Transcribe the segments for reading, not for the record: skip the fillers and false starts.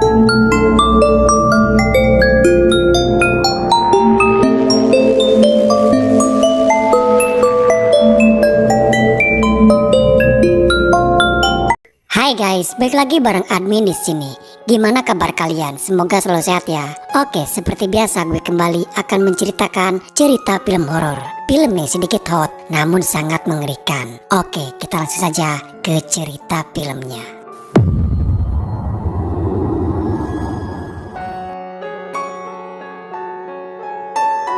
Hai guys, balik lagi bareng admin di sini. Gimana kabar kalian? Semoga selalu sehat ya. Oke, seperti biasa gue kembali akan menceritakan cerita film horor. Film ini sedikit hot, namun sangat mengerikan. Oke, kita langsung saja ke cerita filmnya.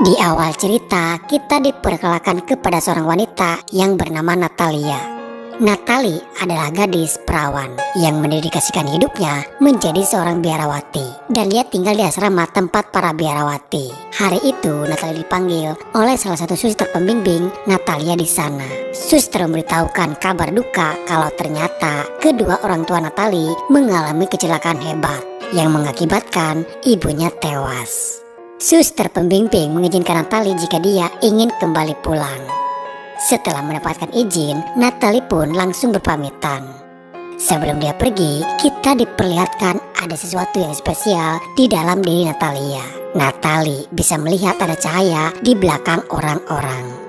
Di awal cerita, kita diperkenalkan kepada seorang wanita yang bernama Natalia. Natalie adalah gadis perawan yang mendedikasikan hidupnya menjadi seorang biarawati, dan dia tinggal di asrama tempat para biarawati. Hari itu Natalie dipanggil oleh salah satu suster pembimbing Natalia di sana. Suster memberitahukan kabar duka kalau ternyata kedua orang tua Natalie mengalami kecelakaan hebat yang mengakibatkan ibunya tewas. Suster pembimbing mengizinkan Natalie jika dia ingin kembali pulang. Setelah mendapatkan izin, Natalie pun langsung berpamitan. Sebelum dia pergi, kita diperlihatkan ada sesuatu yang spesial di dalam diri Natalia. Natalie bisa melihat ada cahaya di belakang orang-orang.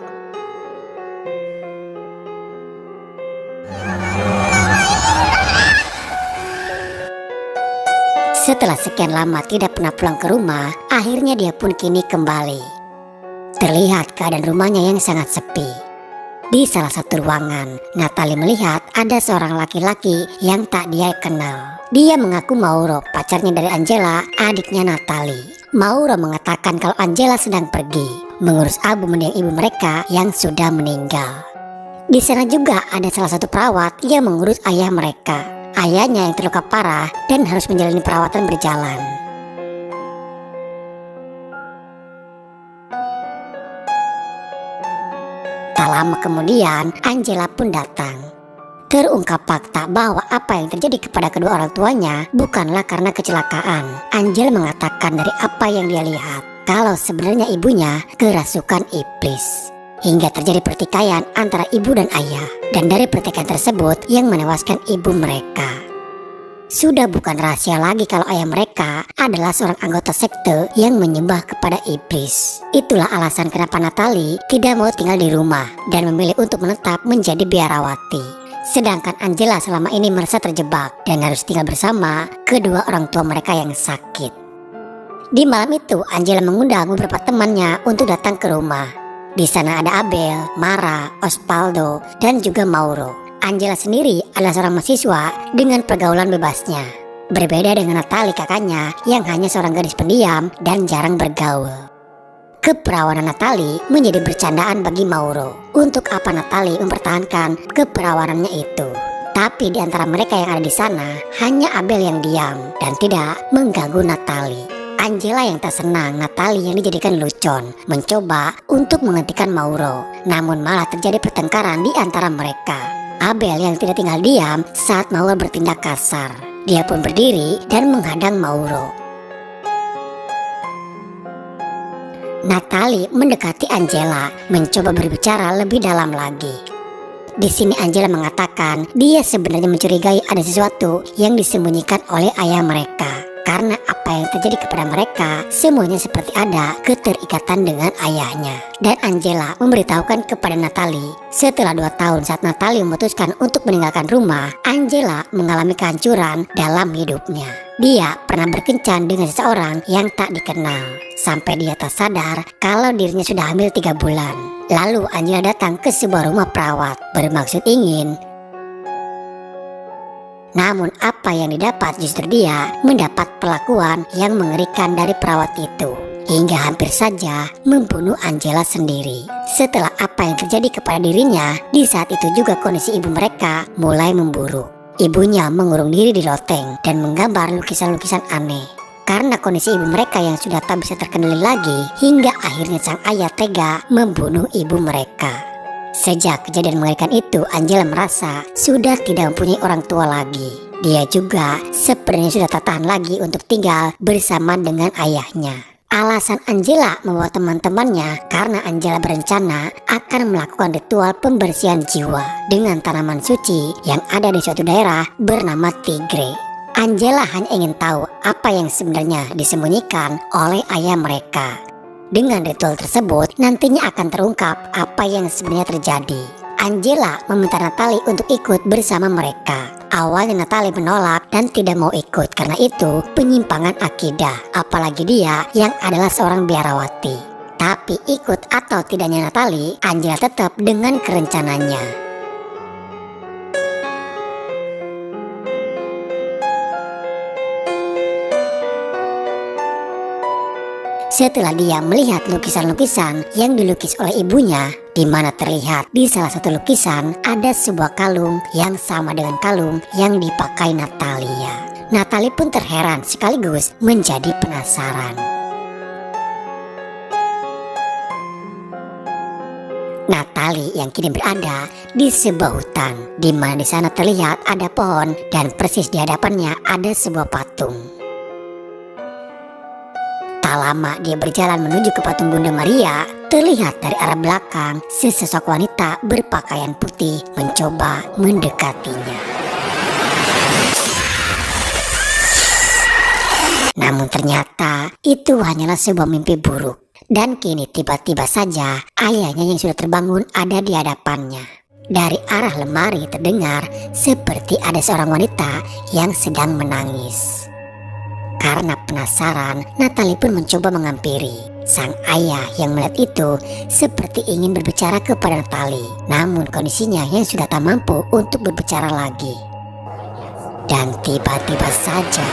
Setelah sekian lama tidak pernah pulang ke rumah, akhirnya dia pun kini kembali. Terlihat keadaan rumahnya yang sangat sepi. Di salah satu ruangan, Natalie melihat ada seorang laki-laki yang tak dia kenal. Dia mengaku Mauro, pacarnya dari Angela, adiknya Natalie. Mauro mengatakan kalau Angela sedang pergi mengurus album mendiang ibu mereka yang sudah meninggal. Di sana juga ada salah satu perawat yang mengurus ayah mereka. Ayahnya yang terluka parah dan harus menjalani perawatan berjalan. Tak lama kemudian, Angela pun datang. Terungkap fakta bahwa apa yang terjadi kepada kedua orang tuanya bukanlah karena kecelakaan. Angela mengatakan dari apa yang dia lihat, kalau sebenarnya ibunya kerasukan iblis. Hingga terjadi pertikaian antara ibu dan ayah. Dan dari pertikaian tersebut yang menewaskan ibu mereka. Sudah bukan rahasia lagi kalau ayah mereka adalah seorang anggota sekte yang menyembah kepada iblis. Itulah alasan kenapa Natalie tidak mau tinggal di rumah dan memilih untuk menetap menjadi biarawati. Sedangkan Angela selama ini merasa terjebak dan harus tinggal bersama kedua orang tua mereka yang sakit. Di malam itu Angela mengundang beberapa temannya untuk datang ke rumah. Di sana ada Abel, Mara, Osvaldo, dan juga Mauro. Angela sendiri adalah seorang mahasiswa dengan pergaulan bebasnya. Berbeda dengan Natalie kakaknya yang hanya seorang gadis pendiam dan jarang bergaul. Keperawanan Natalie menjadi bercandaan bagi Mauro. Untuk apa Natalie mempertahankan keperawanannya itu? Tapi di antara mereka yang ada di sana, hanya Abel yang diam dan tidak mengganggu Natalie. Angela yang tak senang Natalie yang dijadikan lucon mencoba untuk menghentikan Mauro. Namun malah terjadi pertengkaran di antara mereka. Abel yang tidak tinggal diam saat Mauro bertindak kasar. Dia pun berdiri dan menghadang Mauro. Natalie mendekati Angela, mencoba berbicara lebih dalam lagi. Di sini Angela mengatakan dia sebenarnya mencurigai ada sesuatu yang disembunyikan oleh ayah mereka. Karena apa yang terjadi kepada mereka semuanya seperti ada keterikatan dengan ayahnya. Dan Angela memberitahukan kepada Natalie, setelah 2 tahun saat Natalie memutuskan untuk meninggalkan rumah, Angela mengalami kehancuran dalam hidupnya. Dia pernah berkencan dengan seseorang yang tak dikenal, sampai dia tak sadar kalau dirinya sudah hamil 3 bulan. Lalu Angela datang ke sebuah rumah perawat, bermaksud ingin. Namun apa yang didapat justru dia mendapat perlakuan yang mengerikan dari perawat itu. Hingga hampir saja membunuh Angela sendiri. Setelah apa yang terjadi kepada dirinya, di saat itu juga kondisi ibu mereka mulai memburuk. Ibunya mengurung diri di loteng dan menggambar lukisan-lukisan aneh. Karena kondisi ibu mereka yang sudah tak bisa terkendali lagi, hingga akhirnya sang ayah tega membunuh ibu mereka. Sejak kejadian mengerikan itu, Angela merasa sudah tidak mempunyai orang tua lagi. Dia juga sebenarnya sudah tak tahan lagi untuk tinggal bersama dengan ayahnya. Alasan Angela membawa teman-temannya karena Angela berencana akan melakukan ritual pembersihan jiwa dengan tanaman suci yang ada di suatu daerah bernama Tigre. Angela hanya ingin tahu apa yang sebenarnya disembunyikan oleh ayah mereka. Dengan ritual tersebut, nantinya akan terungkap apa yang sebenarnya terjadi. Angela meminta Natalie untuk ikut bersama mereka. Awalnya Natalie menolak dan tidak mau ikut karena itu penyimpangan akidah. Apalagi dia yang adalah seorang biarawati. Tapi ikut atau tidaknya Natalie, Angela tetap dengan kerencananya. Setelah dia melihat lukisan-lukisan yang dilukis oleh ibunya, di mana terlihat di salah satu lukisan ada sebuah kalung yang sama dengan kalung yang dipakai Natalia. Natalie pun terheran sekaligus menjadi penasaran. Natalie yang kini berada di sebuah hutan, di mana di sana terlihat ada pohon dan persis di hadapannya ada sebuah patung. Tak lama dia berjalan menuju ke patung Bunda Maria, terlihat dari arah belakang sesosok wanita berpakaian putih mencoba mendekatinya. Namun ternyata itu hanyalah sebuah mimpi buruk. Dan kini tiba-tiba saja ayahnya yang sudah terbangun ada di hadapannya. Dari arah lemari terdengar seperti ada seorang wanita yang sedang menangis. Karena penasaran, Natalie pun mencoba menghampiri. Sang ayah yang melihat itu seperti ingin berbicara kepada Natalie. Namun kondisinya yang sudah tak mampu untuk berbicara lagi. Dan tiba-tiba saja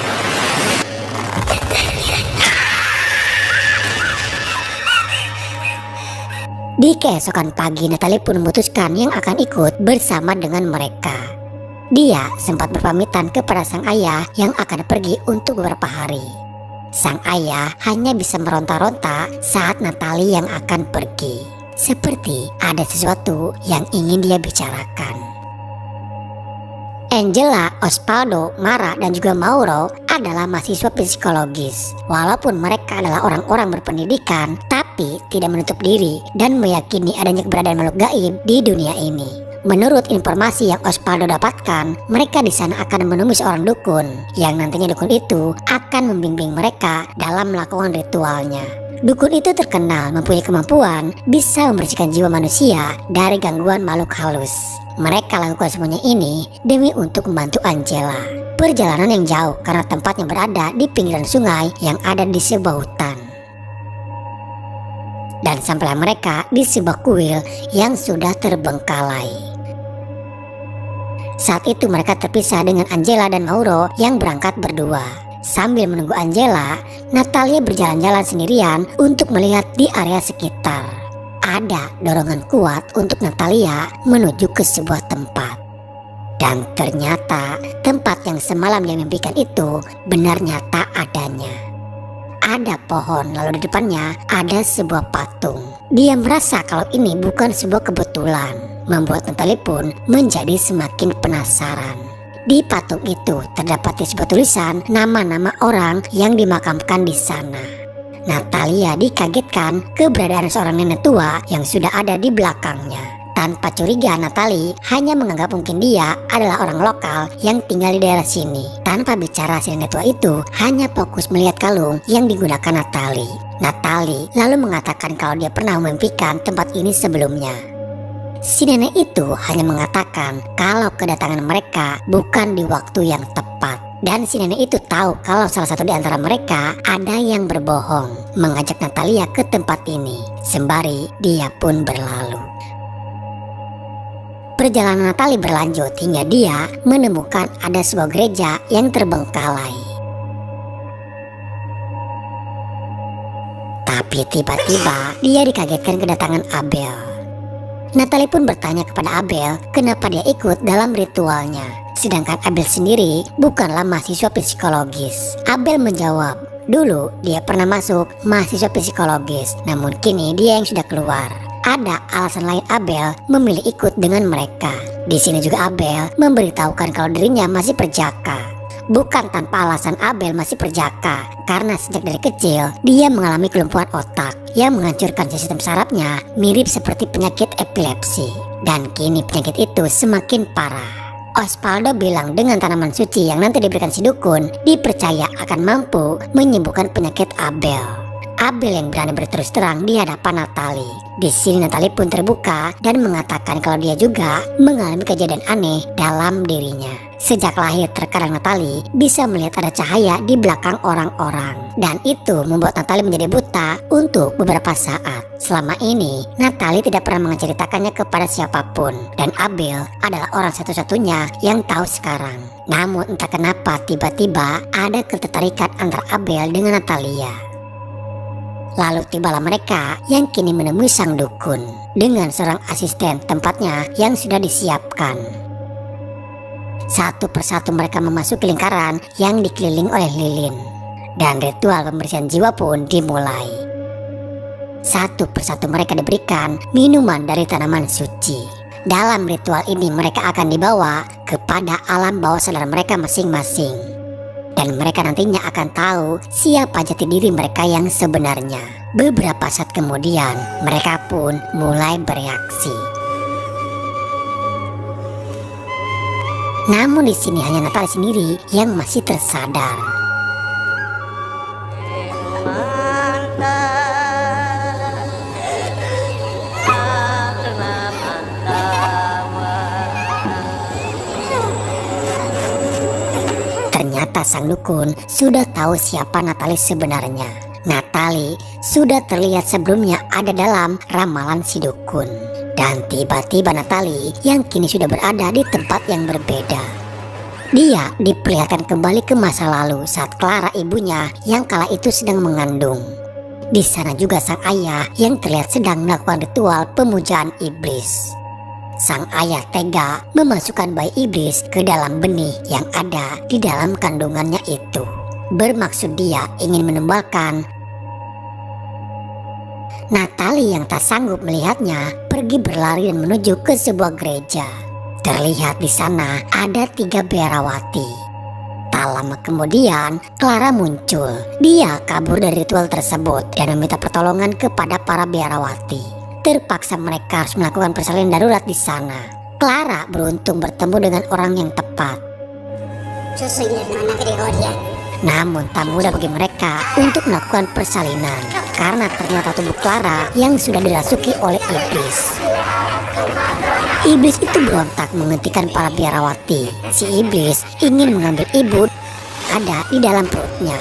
di keesokan pagi Natalie pun memutuskan yang akan ikut bersama dengan mereka. Dia sempat berpamitan kepada sang ayah yang akan pergi untuk beberapa hari. Sang ayah hanya bisa meronta-ronta saat Natalie yang akan pergi. Seperti ada sesuatu yang ingin dia bicarakan. Angela, Osvaldo, Mara, dan juga Mauro adalah mahasiswa psikologis. Walaupun mereka adalah orang-orang berpendidikan, tapi tidak menutup diri dan meyakini adanya keberadaan makhluk gaib di dunia ini. Menurut informasi yang Osvaldo dapatkan, mereka di sana akan menemui seorang dukun yang nantinya dukun itu akan membimbing mereka dalam melakukan ritualnya. Dukun itu terkenal mempunyai kemampuan bisa membersihkan jiwa manusia dari gangguan makhluk halus. Mereka lakukan semuanya ini demi untuk membantu Angela. Perjalanan yang jauh karena tempatnya berada di pinggiran sungai yang ada di sebuah hutan. Dan sampailah mereka di sebuah kuil yang sudah terbengkalai. Saat itu mereka terpisah dengan Angela dan Mauro yang berangkat berdua. Sambil menunggu Angela, Natalia berjalan-jalan sendirian untuk melihat di area sekitar. Ada dorongan kuat untuk Natalia menuju ke sebuah tempat. Dan ternyata tempat yang semalam dia mimpikan itu benar nyata adanya. Ada pohon, lalu di depannya ada sebuah patung. Dia merasa kalau ini bukan sebuah kebetulan, membuat Natalie pun menjadi semakin penasaran. Di patung itu terdapat sebuah tulisan nama-nama orang yang dimakamkan di sana. Natalia dikagetkan keberadaan seorang nenek tua yang sudah ada di belakangnya. Tanpa curiga, Natalie hanya menganggap mungkin dia adalah orang lokal yang tinggal di daerah sini. Tanpa bicara, si nenek tua itu hanya fokus melihat kalung yang digunakan Natalie. Natalie lalu mengatakan kalau dia pernah memimpikan tempat ini sebelumnya. Si nenek itu hanya mengatakan kalau kedatangan mereka bukan di waktu yang tepat. Dan si nenek itu tahu kalau salah satu di antara mereka ada yang berbohong, mengajak Natalia ke tempat ini. Sembari dia pun berlalu. Perjalanan Natalie berlanjut hingga dia menemukan ada sebuah gereja yang terbengkalai. Tapi tiba-tiba dia dikagetkan kedatangan Abel. Natalie pun bertanya kepada Abel kenapa dia ikut dalam ritualnya. Sedangkan Abel sendiri bukanlah mahasiswa psikologis. Abel menjawab, dulu dia pernah masuk mahasiswa psikologis, namun kini dia yang sudah keluar. Ada alasan lain Abel memilih ikut dengan mereka. Di sini juga Abel memberitahukan kalau dirinya masih perjaka. Bukan tanpa alasan Abel masih perjaka, karena sejak dari kecil dia mengalami kelumpuhan otak yang menghancurkan sistem sarafnya mirip seperti penyakit epilepsi. Dan kini penyakit itu semakin parah. Osvaldo bilang dengan tanaman suci yang nanti diberikan si dukun dipercaya akan mampu menyembuhkan penyakit Abel. Abel yang berani berterus terang di hadapan Natalie. Di sini Natalie pun terbuka dan mengatakan kalau dia juga mengalami kejadian aneh dalam dirinya. Sejak lahir terkadang Natalie bisa melihat ada cahaya di belakang orang-orang, dan itu membuat Natalie menjadi buta untuk beberapa saat. Selama ini Natalie tidak pernah menceritakannya kepada siapapun, dan Abel adalah orang satu-satunya yang tahu sekarang. Namun entah kenapa tiba-tiba ada ketertarikan antara Abel dengan Natalia. Lalu tibalah mereka yang kini menemui sang dukun dengan seorang asisten tempatnya yang sudah disiapkan. Satu persatu mereka memasuki lingkaran yang dikelilingi oleh lilin, dan ritual pembersihan jiwa pun dimulai. Satu persatu mereka diberikan minuman dari tanaman suci. Dalam ritual ini mereka akan dibawa kepada alam bawah sadar mereka masing-masing. Dan mereka nantinya akan tahu siapa jati diri mereka yang sebenarnya. Beberapa saat kemudian mereka pun mulai bereaksi. Namun di sini hanya Natalie sendiri yang masih tersadar. Ternyata sang dukun sudah tahu siapa Natalie sebenarnya. Natalie sudah terlihat sebelumnya ada dalam ramalan si dukun. Dan tiba-tiba Natalie yang kini sudah berada di tempat yang berbeda. Dia diperlihatkan kembali ke masa lalu saat Clara ibunya yang kala itu sedang mengandung. Di sana juga sang ayah yang terlihat sedang melakukan ritual pemujaan iblis. Sang ayah tega memasukkan bayi iblis ke dalam benih yang ada di dalam kandungannya itu. Bermaksud dia ingin menumbalkan Natalie yang tak sanggup melihatnya pergi berlari dan menuju ke sebuah gereja. Terlihat di sana ada 3 biarawati. Tak lama kemudian Clara muncul. Dia kabur dari ritual tersebut dan meminta pertolongan kepada para biarawati. Terpaksa mereka harus melakukan persalinan darurat di sana. Clara beruntung bertemu dengan orang yang tepat. Namun tak mudah bagi mereka untuk melakukan persalinan karena ternyata tubuh Clara yang sudah dirasuki oleh iblis. Iblis itu berontak menghentikan para biarawati. Si iblis ingin mengambil ibu ada di dalam perutnya.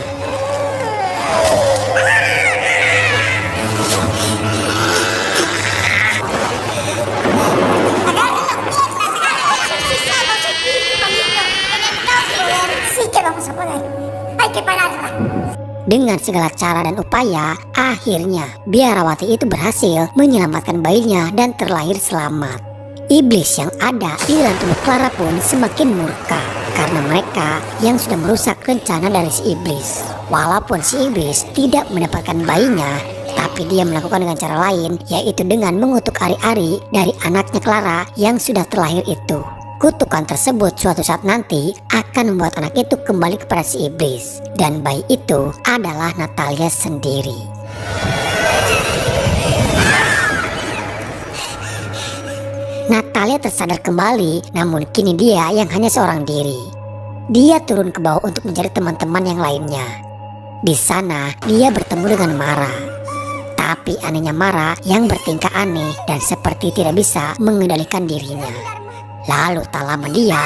Dengan segala cara dan upaya, akhirnya biarawati itu berhasil menyelamatkan bayinya dan terlahir selamat. Iblis yang ada di dalam tubuh Clara pun semakin murka karena mereka yang sudah merusak rencana dari si iblis. Walaupun si iblis tidak mendapatkan bayinya, tapi dia melakukan dengan cara lain, yaitu dengan mengutuk ari-ari dari anaknya Clara yang sudah terlahir itu. Kutukan tersebut suatu saat nanti akan membuat anak itu kembali kepada si iblis, dan bayi itu adalah Natalia sendiri. Natalia tersadar kembali, namun kini dia yang hanya seorang diri. Dia turun ke bawah untuk mencari teman-teman yang lainnya. Di sana dia bertemu dengan Mara. Tapi anehnya Mara yang bertingkah aneh dan seperti tidak bisa mengendalikan dirinya. Lalu tak lama dia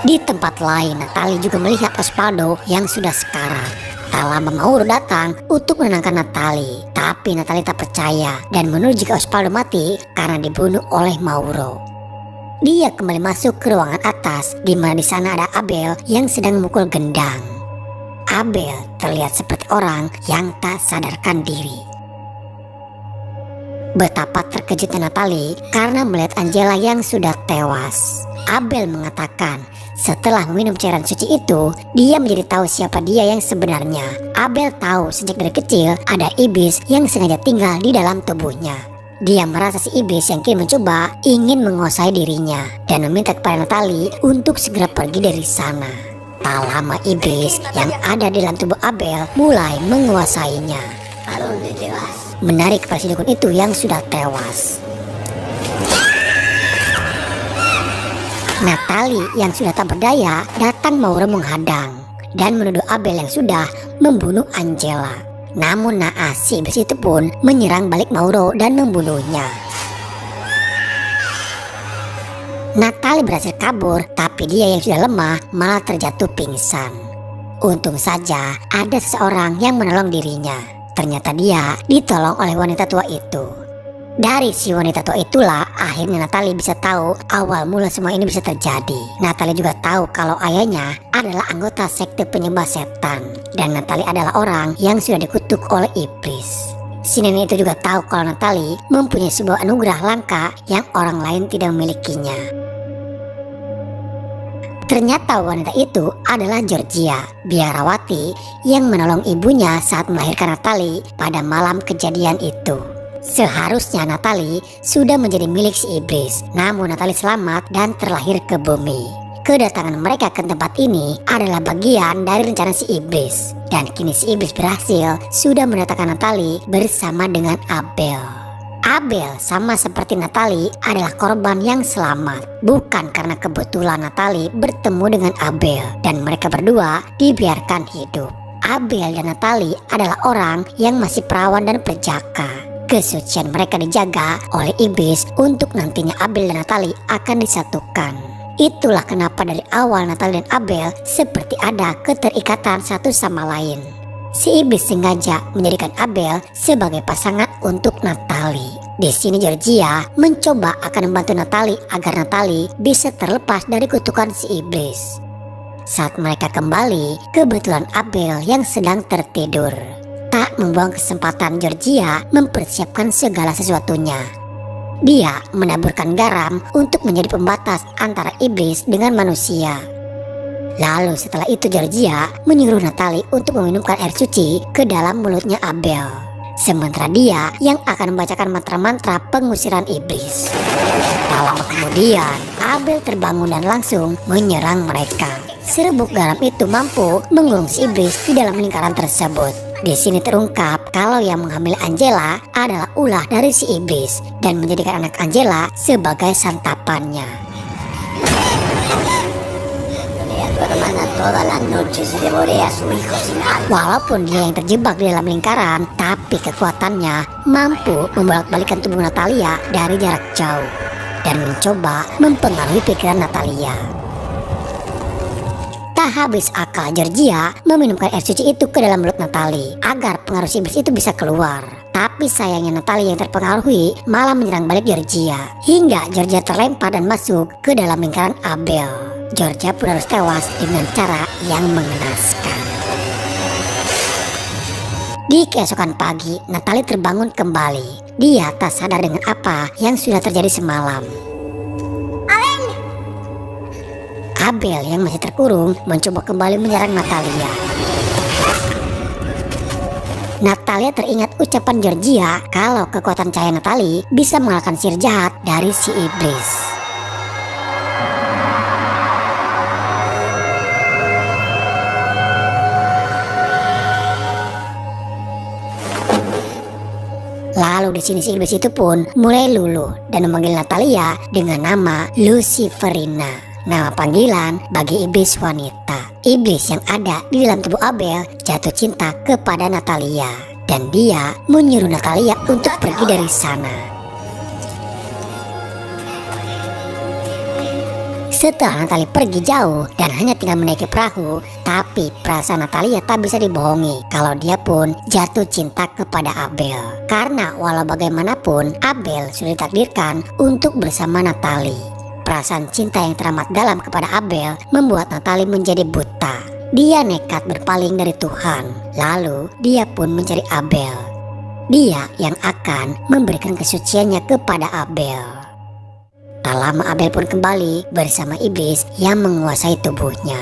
di tempat lain, Natalie juga melihat Osvaldo yang sudah sekarat. Tak lama Mauro datang untuk menenangkan Natalie, tapi Natalie tak percaya dan menuju jika Osvaldo mati karena dibunuh oleh Mauro. Dia kembali masuk ke ruangan atas, di mana di sana ada Abel yang sedang memukul gendang. Abel terlihat seperti orang yang tak sadarkan diri. Betapa terkejutnya Natalie karena melihat Angela yang sudah tewas. Abel mengatakan setelah meminum cairan suci itu, dia menjadi tahu siapa dia yang sebenarnya. Abel tahu sejak dari kecil ada iblis yang sengaja tinggal di dalam tubuhnya. Dia merasa si iblis yang kini mencoba ingin menguasai dirinya dan meminta kepada Natalie untuk segera pergi dari sana. Tak lama iblis yang ada di dalam tubuh Abel mulai menguasainya. menarik kepala si dukun itu yang sudah tewas. Natali yang sudah tak berdaya datang Mauro menghadang dan menuduh Abel yang sudah membunuh Angela. Namun naas si iblis itu pun menyerang balik Mauro dan membunuhnya. Natali berhasil kabur, tapi dia yang sudah lemah malah terjatuh pingsan. Untung saja ada seseorang yang menolong dirinya. Ternyata dia ditolong oleh wanita tua itu. Dari si wanita tua itulah akhirnya Natali bisa tahu awal mula semua ini bisa terjadi. Natali juga tahu kalau ayahnya adalah anggota sekte penyembah setan dan Natali adalah orang yang sudah dikutuk oleh iblis. Si nenek itu juga tahu kalau Natali mempunyai sebuah anugerah langka yang orang lain tidak memilikinya. Ternyata wanita itu adalah Georgia, biarawati yang menolong ibunya saat melahirkan Natali pada malam kejadian itu. Seharusnya Natali sudah menjadi milik si iblis, namun Natali selamat dan terlahir ke bumi. Kedatangan mereka ke tempat ini adalah bagian dari rencana si iblis, dan kini si iblis berhasil sudah mendatangkan Natali bersama dengan Abel. Abel sama seperti Natali adalah korban yang selamat, bukan karena kebetulan Natali bertemu dengan Abel dan mereka berdua dibiarkan hidup. Abel dan Natali adalah orang yang masih perawan dan perjaka. Kesucian mereka dijaga oleh iblis untuk nantinya Abel dan Natali akan disatukan. Itulah kenapa dari awal Natali dan Abel seperti ada keterikatan satu sama lain. Si iblis sengaja menjadikan Abel sebagai pasangan untuk Natali. Di sini Georgia mencoba akan membantu Natali agar Natali bisa terlepas dari kutukan si iblis. Saat mereka kembali, kebetulan Abel yang sedang tertidur. Tak membuang kesempatan Georgia mempersiapkan segala sesuatunya. Dia menaburkan garam untuk menjadi pembatas antara iblis dengan manusia. Lalu setelah itu Georgia menyuruh Natali untuk meminumkan air suci ke dalam mulutnya Abel. Sementara dia yang akan membacakan mantra-mantra pengusiran iblis. Tak lama kemudian Abel terbangun dan langsung menyerang mereka. Serbuk garam itu mampu mengurung si iblis di dalam lingkaran tersebut. Di sini terungkap kalau yang menghamili Angela adalah ulah dari si iblis dan menjadikan anak Angela sebagai santapannya. Walaupun dia yang terjebak di dalam lingkaran, tapi kekuatannya mampu membolak-balikan tubuh Natalia dari jarak jauh dan mencoba mempengaruhi pikiran Natalia. Tak habis akal Georgia meminumkan air suci itu ke dalam mulut Natali agar pengaruh si iblis itu bisa keluar. Tapi sayangnya Natali yang terpengaruhi malah menyerang balik Georgia hingga Georgia terlempar dan masuk ke dalam lingkaran Abel. Georgia pun harus tewas dengan cara yang mengenaskan. Di keesokan pagi, Natali terbangun kembali. Dia tak sadar dengan apa yang sudah terjadi semalam. Abel yang masih terkurung mencoba kembali menyerang Natalia. Natalia teringat ucapan Georgia kalau kekuatan cahaya Natali bisa mengalahkan sihir jahat dari si iblis. Lalu di sini si iblis itu pun mulai luluh dan memanggil Natalia dengan nama Luciferina. Nama panggilan bagi iblis wanita. Iblis yang ada di dalam tubuh Abel jatuh cinta kepada Natalia dan dia menyuruh Natalia untuk pergi dari sana. Setelah Natalia pergi jauh dan hanya tinggal menaiki perahu, tapi perasaan Natalia tak bisa dibohongi kalau dia pun jatuh cinta kepada Abel. Karena walau bagaimanapun Abel sudah ditakdirkan untuk bersama Natali. Perasaan cinta yang teramat dalam kepada Abel membuat Natali menjadi buta. Dia nekat berpaling dari Tuhan. Lalu dia pun mencari Abel. Dia yang akan memberikan kesuciannya kepada Abel. Tak lama Abel pun kembali bersama iblis yang menguasai tubuhnya.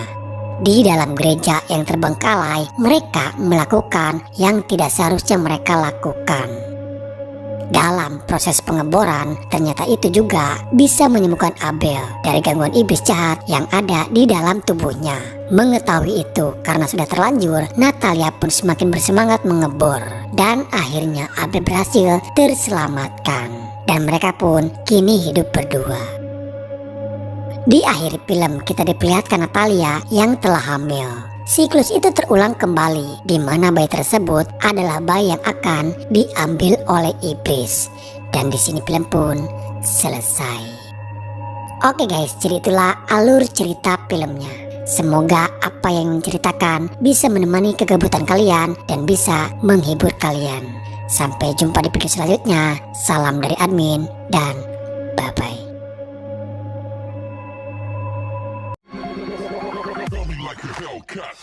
Di dalam gereja yang terbengkalai, mereka melakukan yang tidak seharusnya mereka lakukan. Dalam proses pengeboran, ternyata itu juga bisa menyembuhkan Abel dari gangguan iblis jahat yang ada di dalam tubuhnya. Mengetahui itu karena sudah terlanjur, Natalia pun semakin bersemangat mengebor. Dan akhirnya Abel berhasil terselamatkan. Dan mereka pun kini hidup berdua. Di akhir film kita diperlihatkan Natalia yang telah hamil. Siklus itu terulang kembali, di mana bayi tersebut adalah bayi yang akan diambil oleh iblis. Dan di sini film pun selesai. Oke guys, jadi itulah alur cerita filmnya. Semoga apa yang menceritakan bisa menemani kegabutan kalian dan bisa menghibur kalian. Sampai jumpa di video selanjutnya. Salam dari admin dan bye-bye. Like a Hellcat.